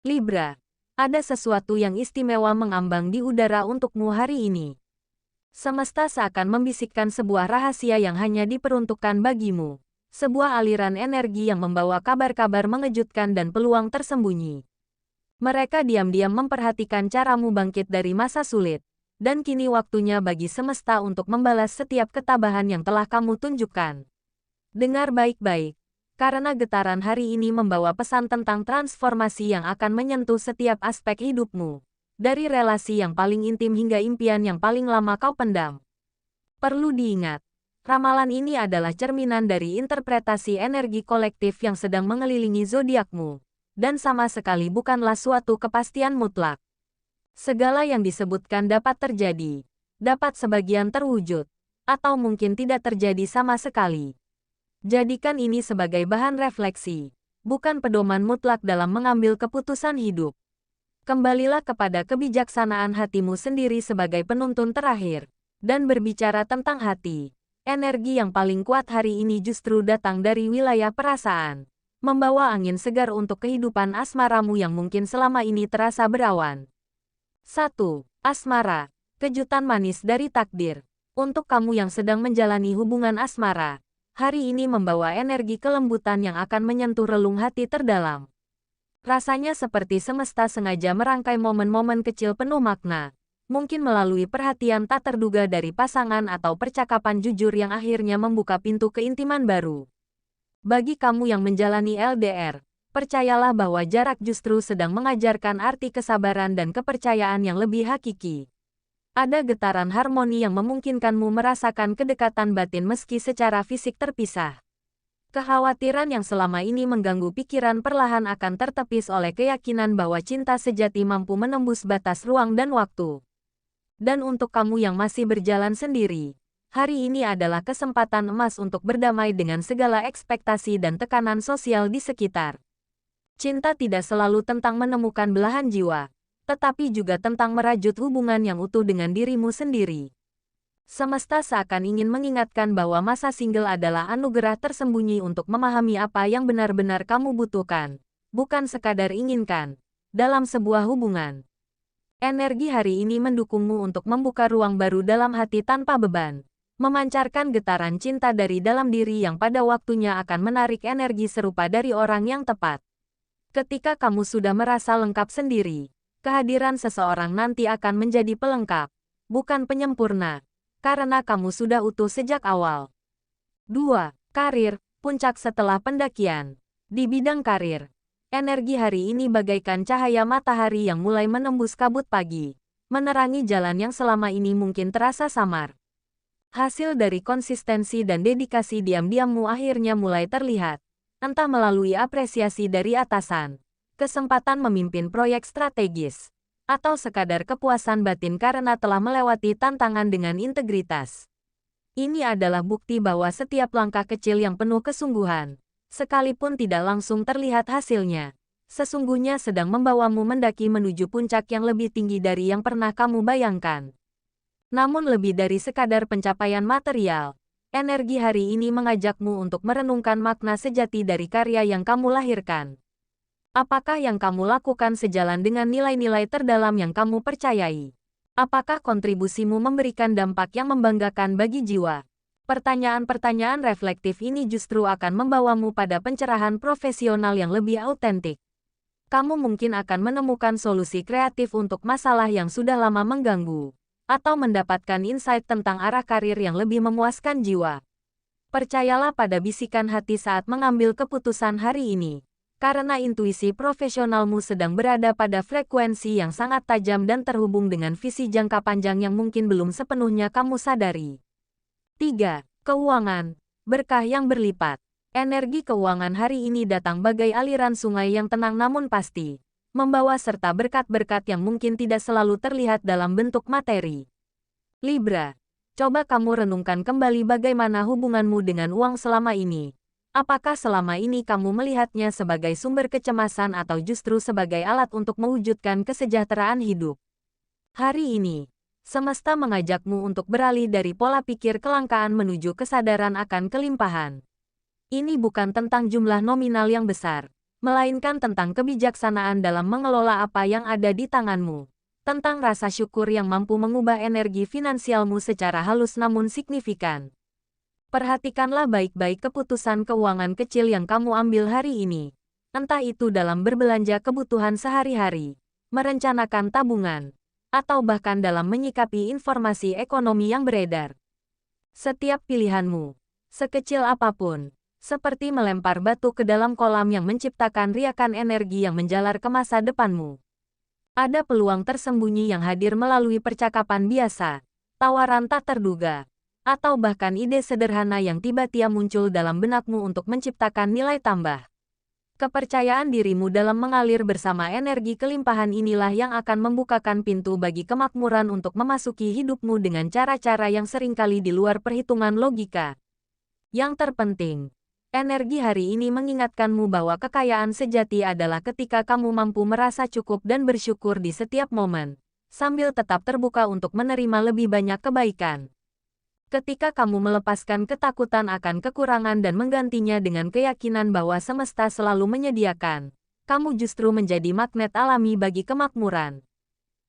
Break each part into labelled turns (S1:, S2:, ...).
S1: Libra, ada sesuatu yang istimewa mengambang di udara untukmu hari ini. Semesta seakan membisikkan sebuah rahasia yang hanya diperuntukkan bagimu. Sebuah aliran energi yang membawa kabar-kabar mengejutkan dan peluang tersembunyi. Mereka diam-diam memperhatikan caramu bangkit dari masa sulit. Dan kini waktunya bagi semesta untuk membalas setiap ketabahan yang telah kamu tunjukkan. Dengar baik-baik. Karena getaran hari ini membawa pesan tentang transformasi yang akan menyentuh setiap aspek hidupmu. Dari relasi yang paling intim hingga impian yang paling lama kau pendam. Perlu diingat, ramalan ini adalah cerminan dari interpretasi energi kolektif yang sedang mengelilingi zodiakmu. Dan sama sekali bukanlah suatu kepastian mutlak. Segala yang disebutkan dapat terjadi, dapat sebagian terwujud, atau mungkin tidak terjadi sama sekali. Jadikan ini sebagai bahan refleksi, bukan pedoman mutlak dalam mengambil keputusan hidup. Kembalilah kepada kebijaksanaan hatimu sendiri sebagai penuntun terakhir. Dan berbicara tentang hati, energi yang paling kuat hari ini justru datang dari wilayah perasaan. Membawa angin segar untuk kehidupan asmaramu yang mungkin selama ini terasa berawan. 1. Asmara, kejutan manis dari takdir. Untuk kamu yang sedang menjalani hubungan asmara, hari ini membawa energi kelembutan yang akan menyentuh relung hati terdalam. Rasanya seperti semesta sengaja merangkai momen-momen kecil penuh makna, mungkin melalui perhatian tak terduga dari pasangan atau percakapan jujur yang akhirnya membuka pintu keintiman baru. Bagi kamu yang menjalani LDR, percayalah bahwa jarak justru sedang mengajarkan arti kesabaran dan kepercayaan yang lebih hakiki. Ada getaran harmoni yang memungkinkanmu merasakan kedekatan batin meski secara fisik terpisah. Kekhawatiran yang selama ini mengganggu pikiran perlahan akan tertepis oleh keyakinan bahwa cinta sejati mampu menembus batas ruang dan waktu. Dan untuk kamu yang masih berjalan sendiri, hari ini adalah kesempatan emas untuk berdamai dengan segala ekspektasi dan tekanan sosial di sekitar. Cinta tidak selalu tentang menemukan belahan jiwa, tetapi juga tentang merajut hubungan yang utuh dengan dirimu sendiri. Semesta seakan ingin mengingatkan bahwa masa single adalah anugerah tersembunyi untuk memahami apa yang benar-benar kamu butuhkan, bukan sekadar inginkan, dalam sebuah hubungan. Energi hari ini mendukungmu untuk membuka ruang baru dalam hati tanpa beban, memancarkan getaran cinta dari dalam diri yang pada waktunya akan menarik energi serupa dari orang yang tepat. Ketika kamu sudah merasa lengkap sendiri, kehadiran seseorang nanti akan menjadi pelengkap, bukan penyempurna, karena kamu sudah utuh sejak awal. 2. Karir, puncak setelah pendakian. Di bidang karir, energi hari ini bagaikan cahaya matahari yang mulai menembus kabut pagi, menerangi jalan yang selama ini mungkin terasa samar. Hasil dari konsistensi dan dedikasi diam-diammu akhirnya mulai terlihat, entah melalui apresiasi dari atasan, kesempatan memimpin proyek strategis, atau sekadar kepuasan batin karena telah melewati tantangan dengan integritas. Ini adalah bukti bahwa setiap langkah kecil yang penuh kesungguhan, sekalipun tidak langsung terlihat hasilnya, sesungguhnya sedang membawamu mendaki menuju puncak yang lebih tinggi dari yang pernah kamu bayangkan. Namun lebih dari sekadar pencapaian material, energi hari ini mengajakmu untuk merenungkan makna sejati dari karya yang kamu lahirkan. Apakah yang kamu lakukan sejalan dengan nilai-nilai terdalam yang kamu percayai? Apakah kontribusimu memberikan dampak yang membanggakan bagi jiwa? Pertanyaan-pertanyaan reflektif ini justru akan membawamu pada pencerahan profesional yang lebih autentik. Kamu mungkin akan menemukan solusi kreatif untuk masalah yang sudah lama mengganggu, atau mendapatkan insight tentang arah karir yang lebih memuaskan jiwa. Percayalah pada bisikan hati saat mengambil keputusan hari ini. Karena intuisi profesionalmu sedang berada pada frekuensi yang sangat tajam dan terhubung dengan visi jangka panjang yang mungkin belum sepenuhnya kamu sadari. 3. Keuangan, berkah yang berlipat. Energi keuangan hari ini datang bagai aliran sungai yang tenang namun pasti, membawa serta berkat-berkat yang mungkin tidak selalu terlihat dalam bentuk materi. Libra, coba kamu renungkan kembali bagaimana hubunganmu dengan uang selama ini. Apakah selama ini kamu melihatnya sebagai sumber kecemasan atau justru sebagai alat untuk mewujudkan kesejahteraan hidup? Hari ini, semesta mengajakmu untuk beralih dari pola pikir kelangkaan menuju kesadaran akan kelimpahan. Ini bukan tentang jumlah nominal yang besar, melainkan tentang kebijaksanaan dalam mengelola apa yang ada di tanganmu. Tentang rasa syukur yang mampu mengubah energi finansialmu secara halus namun signifikan. Perhatikanlah baik-baik keputusan keuangan kecil yang kamu ambil hari ini. Entah itu dalam berbelanja kebutuhan sehari-hari, merencanakan tabungan, atau bahkan dalam menyikapi informasi ekonomi yang beredar. Setiap pilihanmu, sekecil apapun, seperti melempar batu ke dalam kolam yang menciptakan riakan energi yang menjalar ke masa depanmu. Ada peluang tersembunyi yang hadir melalui percakapan biasa, tawaran tak terduga, atau bahkan ide sederhana yang tiba-tiba muncul dalam benakmu untuk menciptakan nilai tambah. Kepercayaan dirimu dalam mengalir bersama energi kelimpahan inilah yang akan membukakan pintu bagi kemakmuran untuk memasuki hidupmu dengan cara-cara yang seringkali di luar perhitungan logika. Yang terpenting, energi hari ini mengingatkanmu bahwa kekayaan sejati adalah ketika kamu mampu merasa cukup dan bersyukur di setiap momen, sambil tetap terbuka untuk menerima lebih banyak kebaikan. Ketika kamu melepaskan ketakutan akan kekurangan dan menggantinya dengan keyakinan bahwa semesta selalu menyediakan, kamu justru menjadi magnet alami bagi kemakmuran.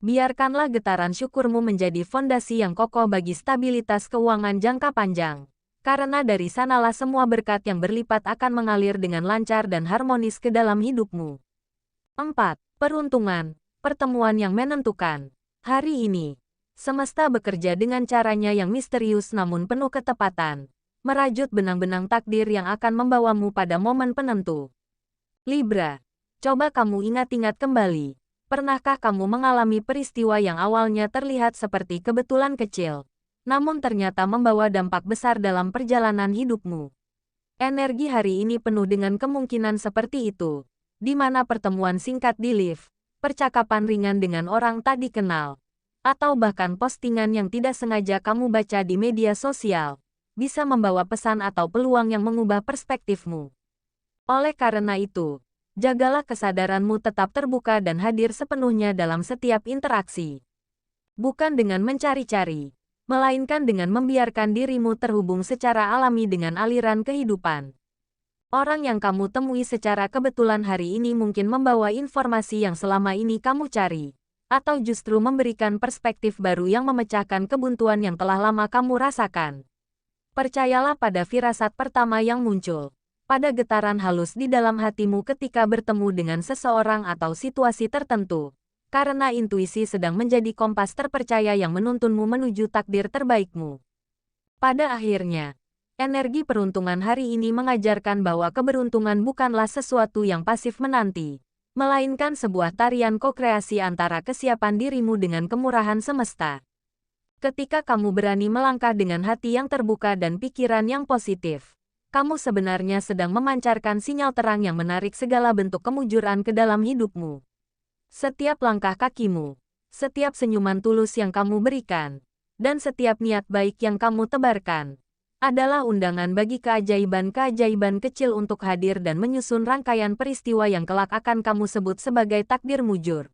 S1: Biarkanlah getaran syukurmu menjadi fondasi yang kokoh bagi stabilitas keuangan jangka panjang. Karena dari sanalah semua berkat yang berlipat akan mengalir dengan lancar dan harmonis ke dalam hidupmu. 4. Peruntungan, pertemuan yang menentukan. Hari ini, semesta bekerja dengan caranya yang misterius namun penuh ketepatan, merajut benang-benang takdir yang akan membawamu pada momen penentu. Libra, coba kamu ingat-ingat kembali. Pernahkah kamu mengalami peristiwa yang awalnya terlihat seperti kebetulan kecil, namun ternyata membawa dampak besar dalam perjalanan hidupmu? Energi hari ini penuh dengan kemungkinan seperti itu, di mana pertemuan singkat di lift, percakapan ringan dengan orang tak dikenal, atau bahkan postingan yang tidak sengaja kamu baca di media sosial, bisa membawa pesan atau peluang yang mengubah perspektifmu. Oleh karena itu, jagalah kesadaranmu tetap terbuka dan hadir sepenuhnya dalam setiap interaksi. Bukan dengan mencari-cari, melainkan dengan membiarkan dirimu terhubung secara alami dengan aliran kehidupan. Orang yang kamu temui secara kebetulan hari ini mungkin membawa informasi yang selama ini kamu cari, atau justru memberikan perspektif baru yang memecahkan kebuntuan yang telah lama kamu rasakan. Percayalah pada firasat pertama yang muncul, pada getaran halus di dalam hatimu ketika bertemu dengan seseorang atau situasi tertentu, karena intuisi sedang menjadi kompas terpercaya yang menuntunmu menuju takdir terbaikmu. Pada akhirnya, energi peruntungan hari ini mengajarkan bahwa keberuntungan bukanlah sesuatu yang pasif menanti, melainkan sebuah tarian ko-kreasi antara kesiapan dirimu dengan kemurahan semesta. Ketika kamu berani melangkah dengan hati yang terbuka dan pikiran yang positif, kamu sebenarnya sedang memancarkan sinyal terang yang menarik segala bentuk kemujuran ke dalam hidupmu. Setiap langkah kakimu, setiap senyuman tulus yang kamu berikan, dan setiap niat baik yang kamu tebarkan, adalah undangan bagi keajaiban-keajaiban kecil untuk hadir dan menyusun rangkaian peristiwa yang kelak akan kamu sebut sebagai takdir mujur.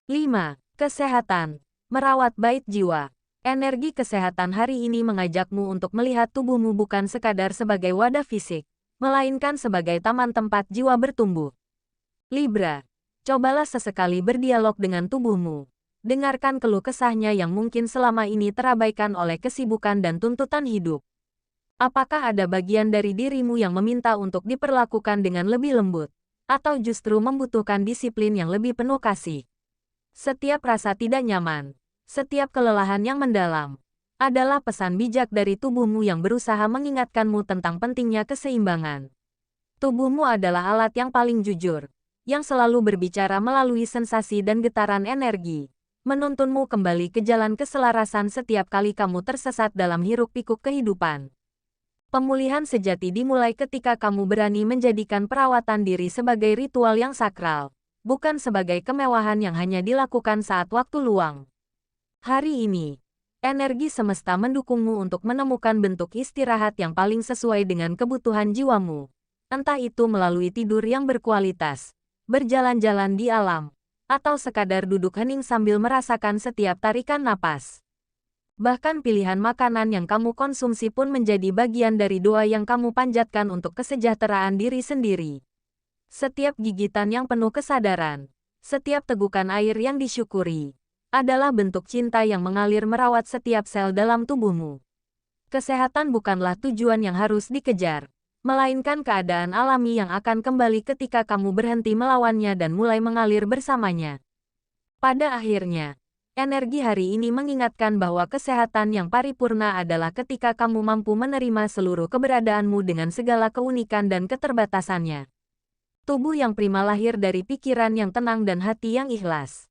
S1: 5. Kesehatan. Merawat bait jiwa. Energi kesehatan hari ini mengajakmu untuk melihat tubuhmu bukan sekadar sebagai wadah fisik, melainkan sebagai taman tempat jiwa bertumbuh. Libra, cobalah sesekali berdialog dengan tubuhmu. Dengarkan keluh kesahnya yang mungkin selama ini terabaikan oleh kesibukan dan tuntutan hidup. Apakah ada bagian dari dirimu yang meminta untuk diperlakukan dengan lebih lembut, atau justru membutuhkan disiplin yang lebih penuh kasih? Setiap rasa tidak nyaman, setiap kelelahan yang mendalam, adalah pesan bijak dari tubuhmu yang berusaha mengingatkanmu tentang pentingnya keseimbangan. Tubuhmu adalah alat yang paling jujur, yang selalu berbicara melalui sensasi dan getaran energi, menuntunmu kembali ke jalan keselarasan setiap kali kamu tersesat dalam hiruk-pikuk kehidupan. Pemulihan sejati dimulai ketika kamu berani menjadikan perawatan diri sebagai ritual yang sakral, bukan sebagai kemewahan yang hanya dilakukan saat waktu luang. Hari ini, energi semesta mendukungmu untuk menemukan bentuk istirahat yang paling sesuai dengan kebutuhan jiwamu, entah itu melalui tidur yang berkualitas, berjalan-jalan di alam, atau sekadar duduk hening sambil merasakan setiap tarikan napas. Bahkan pilihan makanan yang kamu konsumsi pun menjadi bagian dari doa yang kamu panjatkan untuk kesejahteraan diri sendiri. Setiap gigitan yang penuh kesadaran, setiap tegukan air yang disyukuri, adalah bentuk cinta yang mengalir merawat setiap sel dalam tubuhmu. Kesehatan bukanlah tujuan yang harus dikejar, melainkan keadaan alami yang akan kembali ketika kamu berhenti melawannya dan mulai mengalir bersamanya. Pada akhirnya, energi hari ini mengingatkan bahwa kesehatan yang paripurna adalah ketika kamu mampu menerima seluruh keberadaanmu dengan segala keunikan dan keterbatasannya. Tubuh yang prima lahir dari pikiran yang tenang dan hati yang ikhlas.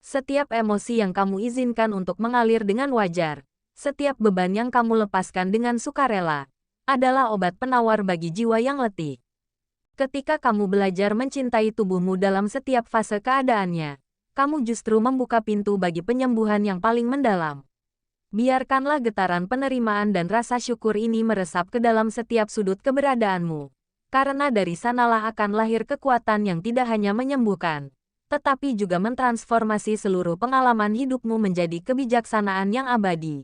S1: Setiap emosi yang kamu izinkan untuk mengalir dengan wajar, setiap beban yang kamu lepaskan dengan sukarela, adalah obat penawar bagi jiwa yang letih. Ketika kamu belajar mencintai tubuhmu dalam setiap fase keadaannya, kamu justru membuka pintu bagi penyembuhan yang paling mendalam. Biarkanlah getaran penerimaan dan rasa syukur ini meresap ke dalam setiap sudut keberadaanmu, karena dari sanalah akan lahir kekuatan yang tidak hanya menyembuhkan, tetapi juga mentransformasi seluruh pengalaman hidupmu menjadi kebijaksanaan yang abadi.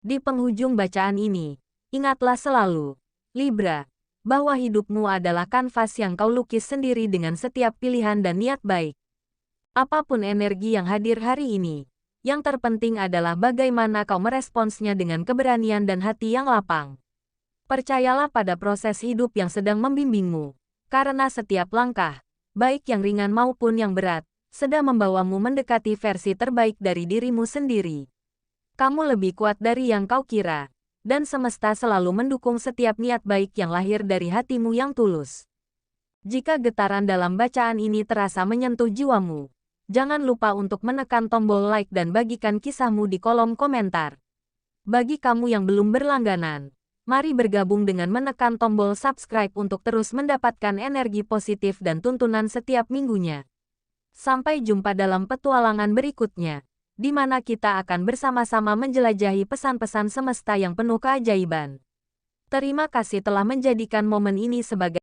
S1: Di penghujung bacaan ini, ingatlah selalu, Libra, bahwa hidupmu adalah kanvas yang kau lukis sendiri dengan setiap pilihan dan niat baik. Apapun energi yang hadir hari ini, yang terpenting adalah bagaimana kau meresponsnya dengan keberanian dan hati yang lapang. Percayalah pada proses hidup yang sedang membimbingmu, karena setiap langkah, baik yang ringan maupun yang berat, sedang membawamu mendekati versi terbaik dari dirimu sendiri. Kamu lebih kuat dari yang kau kira, dan semesta selalu mendukung setiap niat baik yang lahir dari hatimu yang tulus. Jika getaran dalam bacaan ini terasa menyentuh jiwamu, jangan lupa untuk menekan tombol like dan bagikan kisahmu di kolom komentar. Bagi kamu yang belum berlangganan, mari bergabung dengan menekan tombol subscribe untuk terus mendapatkan energi positif dan tuntunan setiap minggunya. Sampai jumpa dalam petualangan berikutnya, di mana kita akan bersama-sama menjelajahi pesan-pesan semesta yang penuh keajaiban. Terima kasih telah menjadikan momen ini sebagai